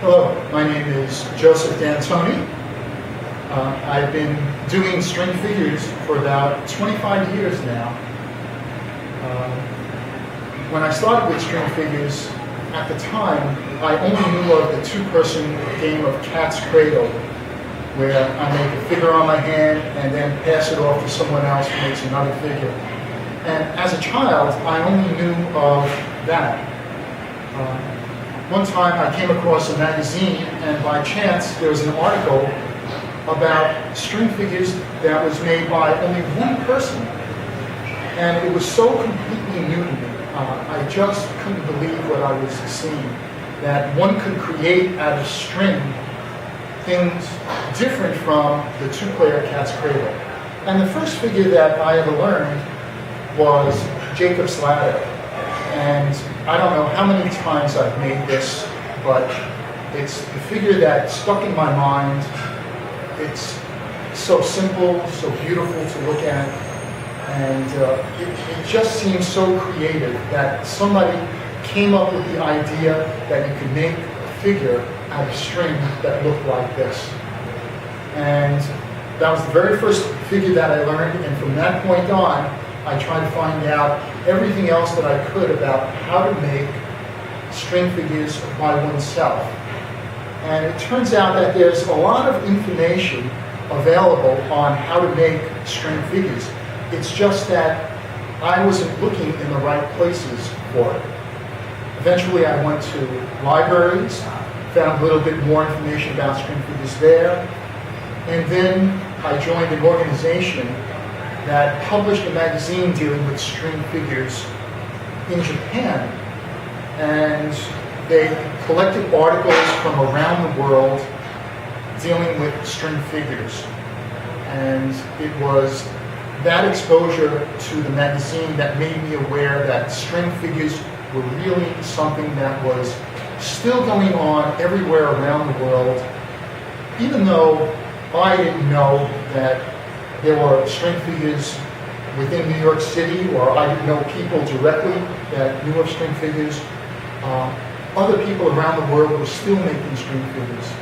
Hello, my name is Joseph D'Antoni. I've been doing string figures for about 25 years now. When I started with string figures, at the time, I only knew of the two-person game of cat's cradle, where I make a figure on my hand and then pass it off to someone else who makes another figure. And as a child, I only knew of that. One time I came across a magazine, and by chance there was an article about string figures that was made by only one person. And it was so completely new to me. I just couldn't believe what I was seeing, that one could create out of string things different from the two-player cat's cradle. And the first figure that I ever learned was Jacob's ladder. And I don't know how many times I've made this, but it's the figure that stuck in my mind. It's so simple, so beautiful to look at, and it just seems so creative that somebody came up with the idea that you could make a figure out of string that looked like this. And that was the very first figure that I learned, and from that point on, I tried to find out everything else that I could about how to make string figures by oneself. And it turns out that there's a lot of information available on how to make string figures. It's just that I wasn't looking in the right places for it. Eventually I went to libraries, found a little bit more information about string figures there, and then I joined an organization that published a magazine dealing with string figures in Japan. And they collected articles from around the world dealing with string figures. And it was that exposure to the magazine that made me aware that string figures were really something that was still going on everywhere around the world, even though I didn't know that there were string figures within New York City, or I didn't know people directly that knew of string figures. Other people around the world were still making string figures.